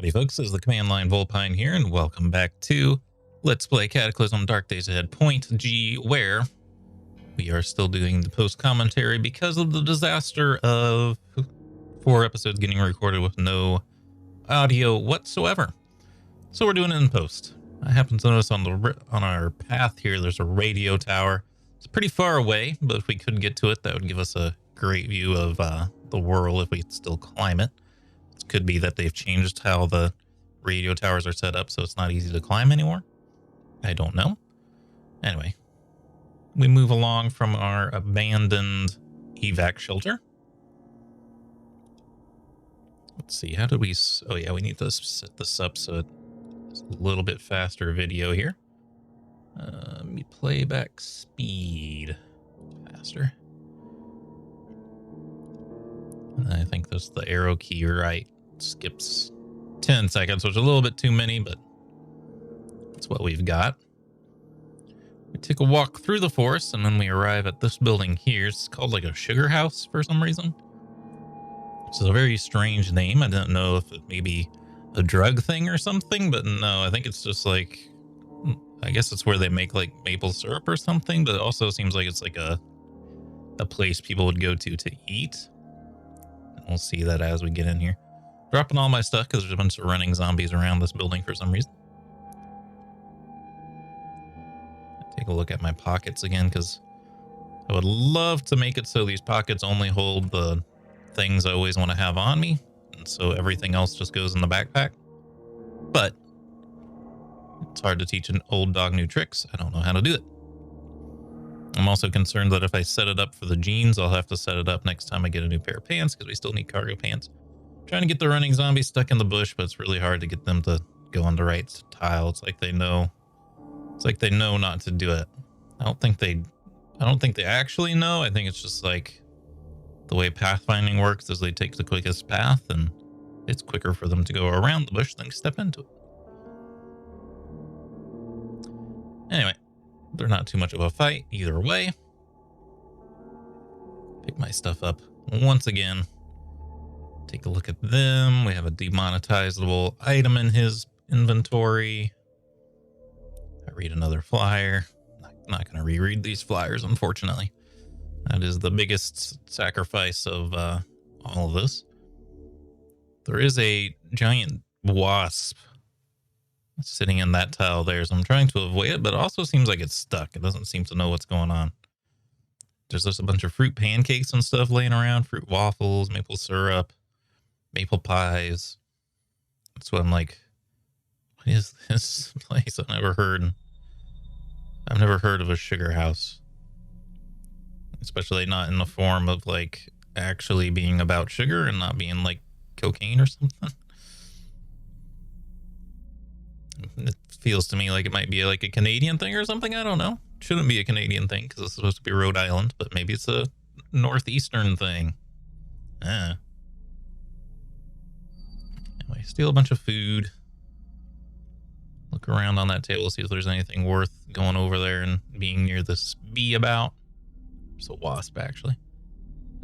Howdy folks, this is the Command Line Vulpine here, and welcome back to Let's Play Cataclysm Dark Days Ahead Point G, where we are still doing the post-commentary because of the disaster of 4 episodes getting recorded with no audio whatsoever. So we're doing it in post. I happen to notice on our path here, there's a radio tower. It's pretty far away, but if we could get to it, that would give us a great view of the world if we could still climb it. It could be that they've changed how the radio towers are set up, so it's not easy to climb anymore. I don't know. Anyway, we move along from our abandoned evac shelter. Let's see, how did we... Oh yeah, we need to set this up so it's a little bit faster video here. Playback speed faster. I think that's the arrow key, right? Skips 10 seconds, which is a little bit too many, but that's what we've got. We take a walk through the forest, and then we arrive at this building here. It's called like a sugar house for some reason. It's a very strange name. I didn't know if it may be a drug thing or something, but no, I think it's just like, I guess it's where they make like maple syrup or something, but it also seems like it's like a place people would go to eat. We'll see that as we get in here. Dropping all my stuff because there's a bunch of running zombies around this building for some reason. Take a look at my pockets again because I would love to make it so these pockets only hold the things I always want to have on me, and so everything else just goes in the backpack. But it's hard to teach an old dog new tricks. I don't know how to do it. I'm also concerned that if I set it up for the jeans, I'll have to set it up next time I get a new pair of pants because we still need cargo pants. I'm trying to get the running zombies stuck in the bush, but it's really hard to get them to go on the right tile. It's like they know not to do it. I don't think they actually know. I think it's just like the way pathfinding works is they take the quickest path, and it's quicker for them to go around the bush than step into it. Anyway. They're not too much of a fight either way. Pick my stuff up once again. Take a look at them. We have a demonetizable item in his inventory. I read another flyer. Not going to reread these flyers, unfortunately. That is the biggest sacrifice of all of this. There is a giant wasp sitting in that tile there, so I'm trying to avoid it, but it also seems like it's stuck. It doesn't seem to know what's going on. There's just a bunch of fruit pancakes and stuff laying around, fruit waffles, maple syrup, maple pies. That's what I'm like, what is this place? I've never heard of a sugar house, especially not in the form of like actually being about sugar and not being like cocaine or something. It feels to me like it might be like a Canadian thing or something. I don't know. It shouldn't be a Canadian thing because it's supposed to be Rhode Island, but maybe it's a northeastern thing. Anyway, steal a bunch of food. Look around on that table, see if there's anything worth going over there and being near this bee about. It's a wasp, actually.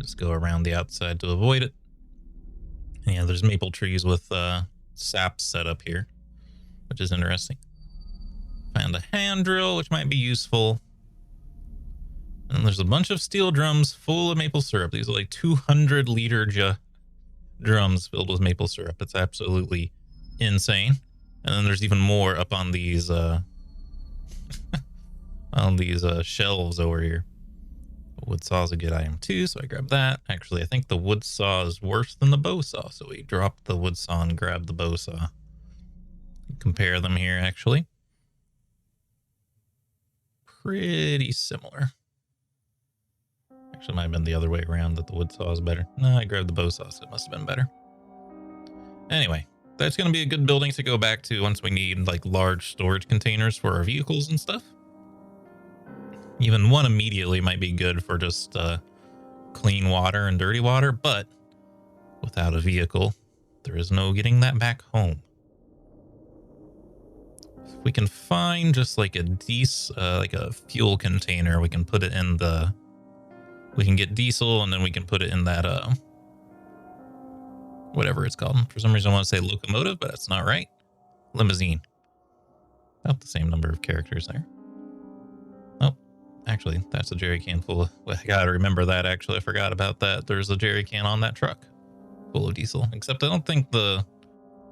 Just go around the outside to avoid it. And yeah, there's maple trees with sap set up here, which is interesting. Found a hand drill, which might be useful. And there's a bunch of steel drums full of maple syrup. These are like 200-liter drums filled with maple syrup. It's absolutely insane. And then there's even more up on these shelves over here. Wood saw is a good item too, so I grabbed that. Actually, I think the wood saw is worse than the bow saw, so we dropped the wood saw and grabbed the bow saw. Compare them here, actually. Pretty similar. Actually, it might have been the other way around, that the wood saw is better. No, I grabbed the bow saw, so it must have been better. Anyway, that's going to be a good building to go back to once we need like large storage containers for our vehicles and stuff. Even one immediately might be good for just clean water and dirty water, but without a vehicle, there is no getting that back home. If we can find just like a fuel container, we can put it in we can get diesel, and then we can put it in that whatever it's called. For some reason I want to say locomotive, but that's not right. Limousine. About the same number of characters there. Oh, actually, that's a jerry can full of... Well, I gotta remember that, actually. I forgot about that. There's a jerry can on that truck full of diesel. Except I don't think the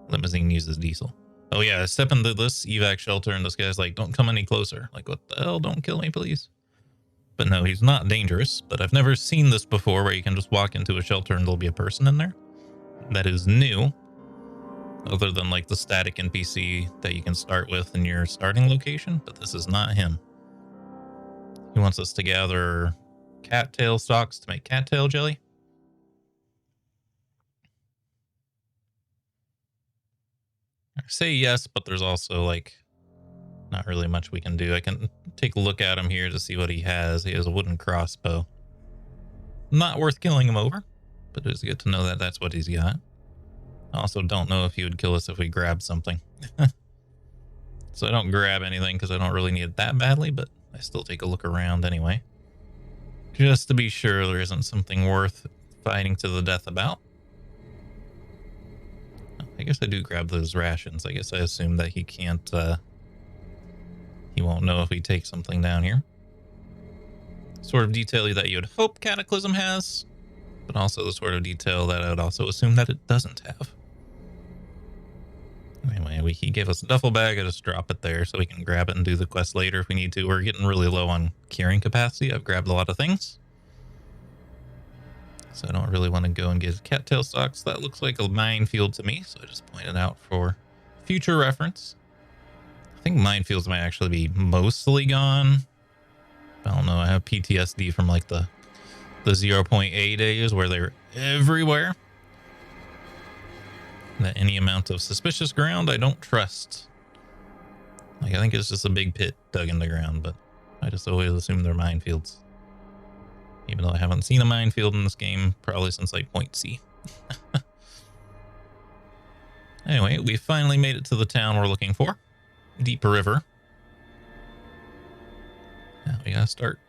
limousine uses diesel. Oh yeah, I step into this evac shelter and this guy's like, don't come any closer. Like, what the hell? Don't kill me, please. But no, he's not dangerous. But I've never seen this before where you can just walk into a shelter and there'll be a person in there. That is new. Other than like the static NPC that you can start with in your starting location. But this is not him. He wants us to gather cattail stalks to make cattail jelly. I say yes, but there's also like not really much we can do. I can take a look at him here to see what he has. He has a wooden crossbow. Not worth killing him over, but it's good to know that that's what he's got. I also don't know if he would kill us if we grabbed something. So I don't grab anything because I don't really need it that badly, but I still take a look around anyway. Just to be sure there isn't something worth fighting to the death about. I guess I do grab those rations. I guess I assume that he can't, he won't know if we take something down here. Sort of detail that you would hope Cataclysm has, but also the sort of detail that I would also assume that it doesn't have. Anyway, he gave us a duffel bag. I just drop it there so we can grab it and do the quest later if we need to. We're getting really low on carrying capacity. I've grabbed a lot of things. So I don't really want to go and get cattail stalks. That looks like a minefield to me, so I just pointed out for future reference. I think minefields might actually be mostly gone. I don't know. I have PTSD from like the 0.8 days where they're everywhere. That any amount of suspicious ground I don't trust. Like, I think it's just a big pit dug in the ground, but I just always assume they're minefields. Even though I haven't seen a minefield in this game probably since like Point C. Anyway, we finally made it to the town we're looking for. Deep River. Now we gotta start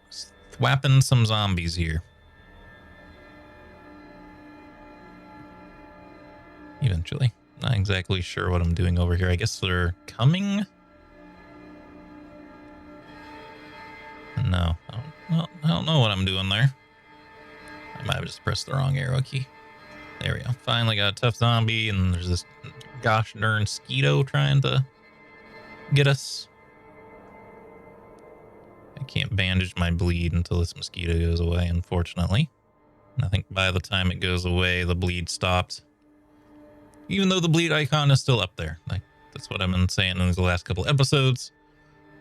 thwapping some zombies here. Eventually. Not exactly sure what I'm doing over here. I guess they're coming? No. I don't know what I'm doing there. I might have just pressed the wrong arrow key. There we go. Finally got a tough zombie, and there's this gosh darn mosquito trying to get us. I can't bandage my bleed until this mosquito goes away, unfortunately. And I think by the time it goes away, the bleed stopped. Even though the bleed icon is still up there. Like, that's what I've been saying in the last couple episodes.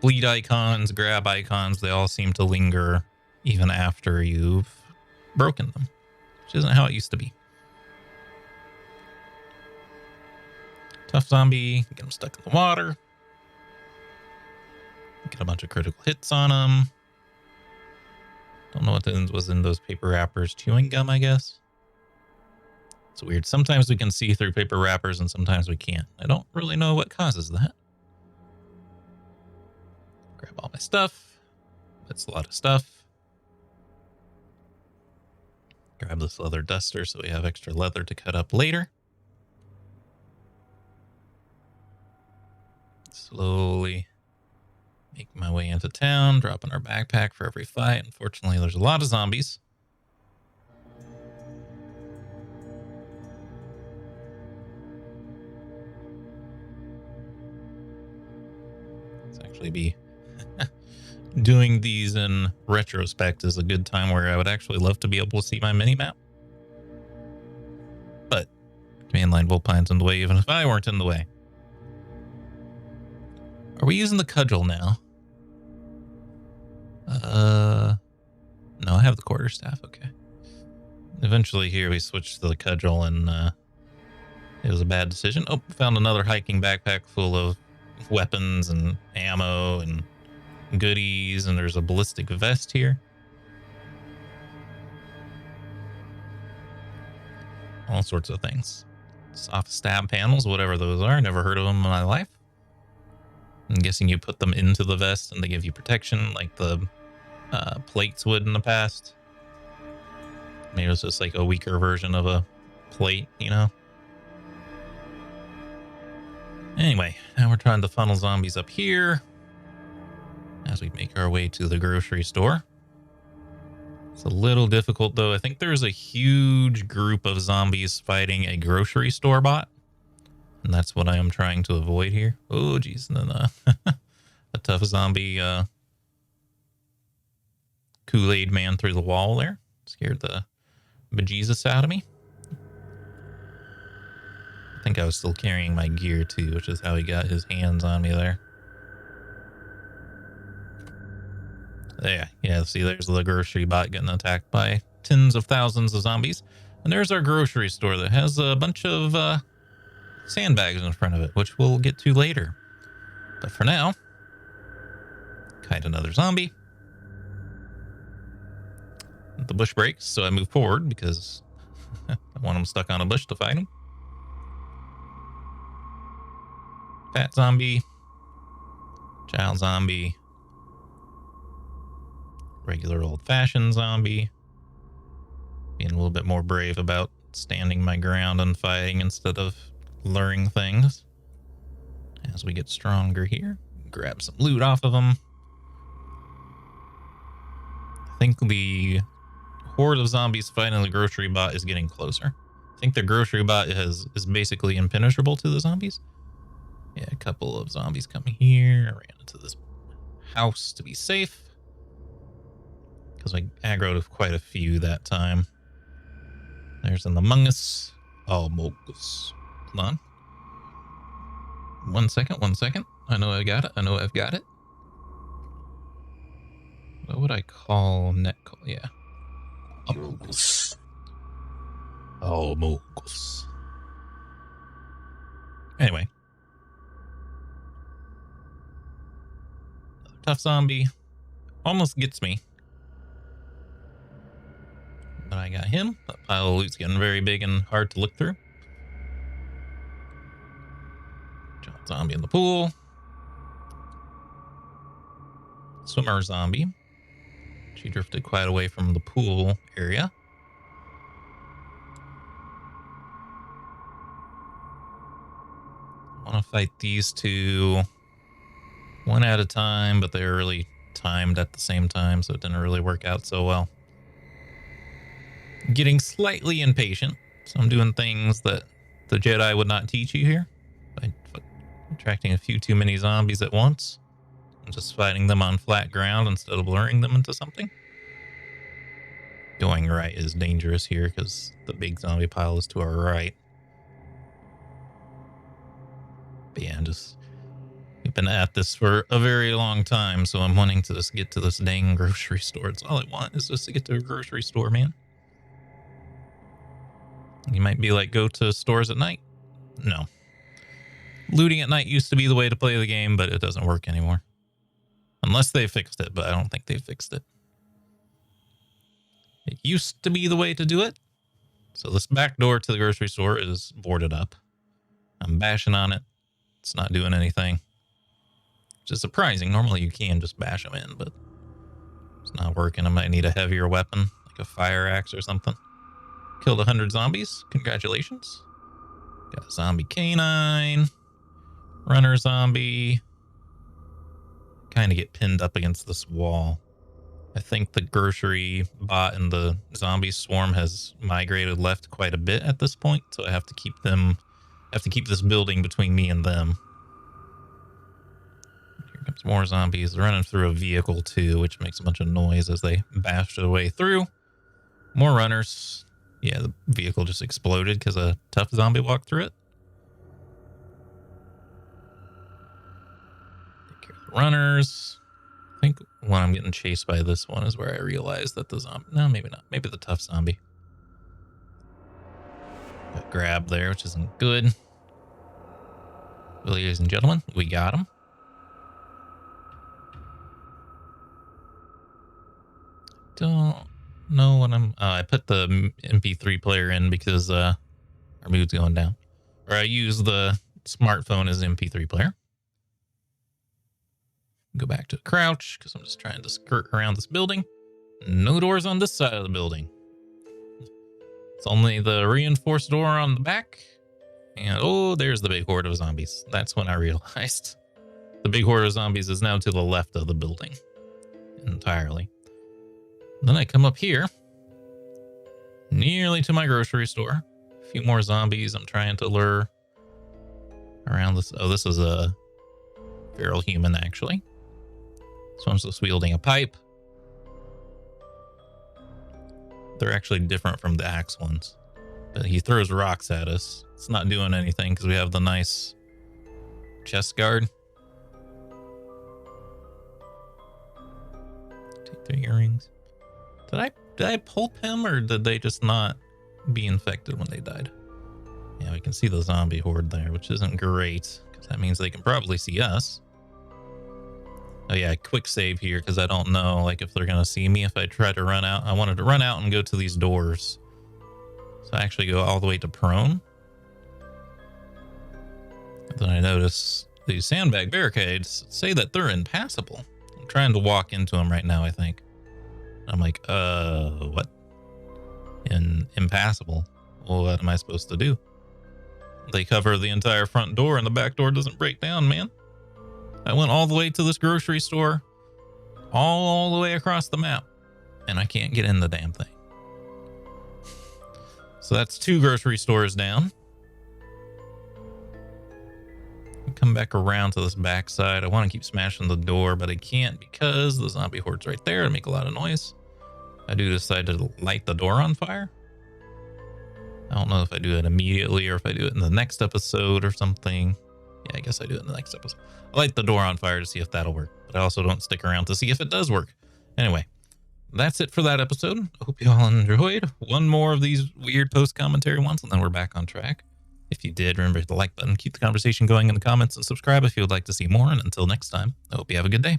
Bleed icons, grab icons, they all seem to linger even after you've broken them. Which isn't how it used to be. Tough zombie, get him stuck in the water. Get a bunch of critical hits on him. Don't know what was in those paper wrappers. Chewing gum, I guess. It's weird. Sometimes we can see through paper wrappers and sometimes we can't. I don't really know what causes that. Grab all my stuff. That's a lot of stuff. Grab this leather duster so we have extra leather to cut up later. Slowly make my way into town, dropping our backpack for every fight. Unfortunately, there's a lot of zombies. Let's actually be doing these in retrospect is a good time where I would actually love to be able to see my mini-map. But Command Line Vulpine's in the way, even if I weren't in the way. Are we using the cudgel now? No, I have the quarterstaff. Okay. Eventually here we switched to the cudgel and it was a bad decision. Oh, found another hiking backpack full of weapons and ammo and goodies, and there's a ballistic vest here. All sorts of things. Soft stab panels, whatever those are. Never heard of them in my life. I'm guessing you put them into the vest and they give you protection like the plates would in the past. Maybe it was just like a weaker version of a plate, you know? Anyway, now we're trying to funnel zombies up here as we make our way to the grocery store. It's a little difficult, though. I think there's a huge group of zombies fighting a grocery store bot, and that's what I am trying to avoid here. Oh, geez. And then a tough zombie Kool-Aid man through the wall there. Scared the bejesus out of me. I think I was still carrying my gear, too, which is how he got his hands on me there. Yeah, see, there's the grocery bot getting attacked by tens of thousands of zombies. And there's our grocery store that has a bunch of sandbags in front of it, which we'll get to later. But for now, kite another zombie. The bush breaks, so I move forward because I want him stuck on a bush to fight him. Fat zombie. Child zombie. Regular old-fashioned zombie. Being a little bit more brave about standing my ground and fighting instead of luring things. As we get stronger here, grab some loot off of them. I think the horde of zombies fighting the grocery bot is getting closer. I think the grocery bot is basically impenetrable to the zombies. Yeah, a couple of zombies coming here. I ran into this house to be safe, because I aggroed quite a few that time. There's an Among Us. Oh, Mogus. Hold on. 1 second, 1 second. I know I got it. I know I've got it. What would I call netcall? Yeah. Mogus. Oh, Mogus. Anyway. Another tough zombie. Almost gets me. But I got him. That pile of loot's getting very big and hard to look through. Giant zombie in the pool. Swimmer zombie. She drifted quite away from the pool area. I want to fight these two one at a time, but they were really timed at the same time, so it didn't really work out so well. Getting slightly impatient, so I'm doing things that the Jedi would not teach you here. By attracting a few too many zombies at once. I'm just fighting them on flat ground instead of luring them into something. Going right is dangerous here because the big zombie pile is to our right. But yeah, we've been at this for a very long time, so I'm wanting to just get to this dang grocery store. It's all I want is just to get to a grocery store, man. You might be like, go to stores at night? No. Looting at night used to be the way to play the game, but it doesn't work anymore. Unless they fixed it, but I don't think they fixed it. It used to be the way to do it. So this back door to the grocery store is boarded up. I'm bashing on it. It's not doing anything. Which is surprising. Normally you can just bash them in, but it's not working. I might need a heavier weapon, like a fire axe or something. Killed 100 zombies. Congratulations. Got a zombie canine. Runner zombie. Kind of get pinned up against this wall. I think the grocery bot and the zombie swarm has migrated left quite a bit at this point, so I have to keep this building between me and them. Here comes more zombies. They're running through a vehicle too, which makes a bunch of noise as they bash their way through. More runners. Yeah, the vehicle just exploded because a tough zombie walked through it. Take care of the runners. I think when I'm getting chased by this one is where I realize that the zombie... No, maybe not. Maybe the tough zombie. Got grabbed there, which isn't good. Ladies and gentlemen, we got him. Don't know what I'm... I put the MP3 player in because our mood's going down. Or I use the smartphone as MP3 player. Go back to crouch because I'm just trying to skirt around this building. No doors on this side of the building. It's only the reinforced door on the back And oh, there's the big horde of zombies. That's when I realized the big horde of zombies is now to the left of the building entirely. Then I come up here, nearly to my grocery store. A few more zombies I'm trying to lure around this. Oh, this is a feral human, actually. This one's just wielding a pipe. They're actually different from the axe ones. But he throws rocks at us. It's not doing anything because we have the nice chest guard. Take their earrings. Did I pulp him, or did they just not be infected when they died? Yeah, we can see the zombie horde there, which isn't great because that means they can probably see us. Oh yeah, quick save here because I don't know like if they're gonna see me if I try to run out. I wanted to run out and go to these doors. So I actually go all the way to prone. Then I notice these sandbag barricades say that they're impassable. I'm trying to walk into them right now, I think. I'm like, what? Impassable? Well, what am I supposed to do? They cover the entire front door and the back door doesn't break down, man. I went all the way to this grocery store, all the way across the map, and I can't get in the damn thing. So that's 2 grocery stores down. Come back around to this back side. I want to keep smashing the door, but I can't because the zombie horde's right there and make a lot of noise. I do decide to light the door on fire. I don't know if I do it immediately or if I do it in the next episode or something. Yeah, I guess I do it in the next episode. I light the door on fire to see if that'll work, but I also don't stick around to see if it does work. Anyway, that's it for that episode. I hope you all enjoyed. One more of these weird post-commentary ones, and then we're back on track. If you did, remember to hit the like button, keep the conversation going in the comments, and subscribe if you would like to see more. And until next time, I hope you have a good day.